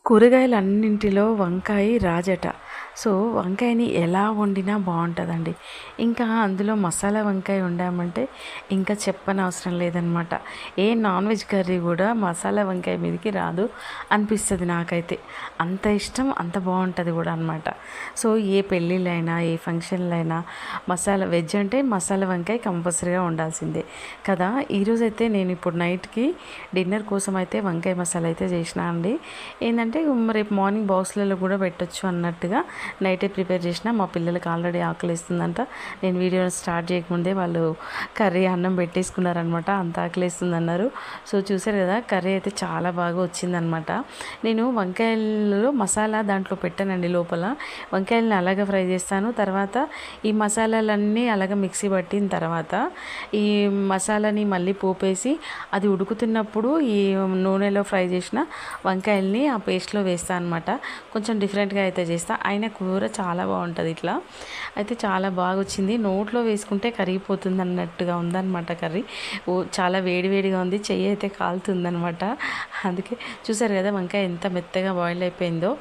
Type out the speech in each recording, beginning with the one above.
కూరగాయలన్నింటిలో వంకాయ రాజట. సో, వంకాయని ఎలా వండినా బావుంటదండి. ఇంకా అందులో మసాలా వంకాయ వండామంటే ఇంకా చెప్పనవసరం లేదనమాట. ఏ నాన్ వెజ్ కర్రీ గూడా మసాలా వంకాయ మీదకి రాదు అనిపిస్తది నాకైతే. అంత ఇష్టం, అంత బావుంటది గూడా అనమాట. సో, ఏ పెళ్ళిళ్ళైనా, ఏ ఫంక్షన్‌లైనా వెజ్ అంటే మసాలా వంకాయ కంపల్సరీగా ఉండాల్సిందే కదా! ఈరోజైతే నేనిప్పుడు నైట్‌కి డిన్నర్ కోసం అయితే వంకాయ మసాలా అయితే చేసినా అండి. ఏందంటే రేపు మార్నింగ్ బాక్స్‌లలో కూడా పెట్టొచ్చు అన్నట్టుగా నైటే ప్రిపేర్ చేసిన. మా పిల్లలకి ఆల్రెడీ ఆకలేస్తుందంట. నేను వీడియో స్టార్ట్ చేయకముందే వాళ్ళు కర్రీ అన్నం పెట్టేసుకున్నారనమాట. అంత ఆకలేస్తుందన్నారు. సో, చూసారు కదా, కర్రీ అయితే చాలా బాగా వచ్చిందనమాట. నేను వంకాయలలో మసాలా దాంట్లో పెట్టానండి లోపల. వంకాయలని అలాగే ఫ్రై చేస్తాను. తర్వాత ఈ మసాలాలన్నీ అలాగ మిక్సీ పట్టిన తర్వాత ఈ మసాలాని మళ్ళీ పోపేసి అది ఉడుకుతున్నప్పుడు ఈ నూనెలో ఫ్రై చేసిన వంకాయల్ని ఆ పేస్ట్లో వేస్తాను అనమాట. కొంచెం డిఫరెంట్గా అయితే చేస్తా. అయినా కూర చాలా బాగుంటుంది ఇట్లా. అయితే చాలా బాగా వచ్చింది. నోట్లో వేసుకుంటే కరిగిపోతుంది అన్నట్టుగా ఉందన్నమాట కర్రీ. చాలా వేడివేడిగా ఉంది. చెయ్యి అయితే కాలుతుందనమాట. అందుకే చూసారు కదా వంకాయ ఎంత మెత్తగా బాయిల్ అయిపోయిందో.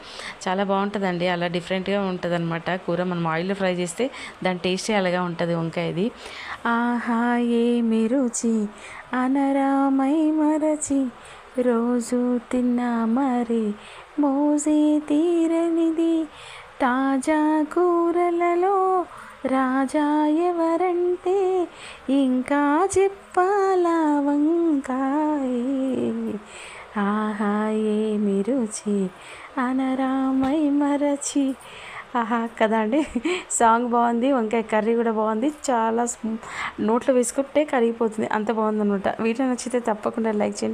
చాలా బాగుంటుందండి. అలా డిఫరెంట్గా ఉంటుంది అనమాట కూర. మనం ఆయిల్లో ఫ్రై చేస్తే దాని టేస్టే అలాగా ఉంటుంది వంకాయది. ఆహా ఏమి రుచి అనరామై మరచి రోజు తిన్నా మరి మోజే తీరనిది తాజా కూరలలో రాజా ఎవరంటే ఇంకా చెప్పాలా వంకాయే. ఆహా ఏమి రుచి అనరామై మరచి. ఆహా కదా అండి, సాంగ్ బాగుంది, వంకాయ కర్రీ కూడా బాగుంది. చాలా నోట్లో వేసుకుంటే కరిగిపోతుంది, అంత బాగుందనమాట. వీడియో నచ్చితే తప్పకుండా లైక్ చేయండి.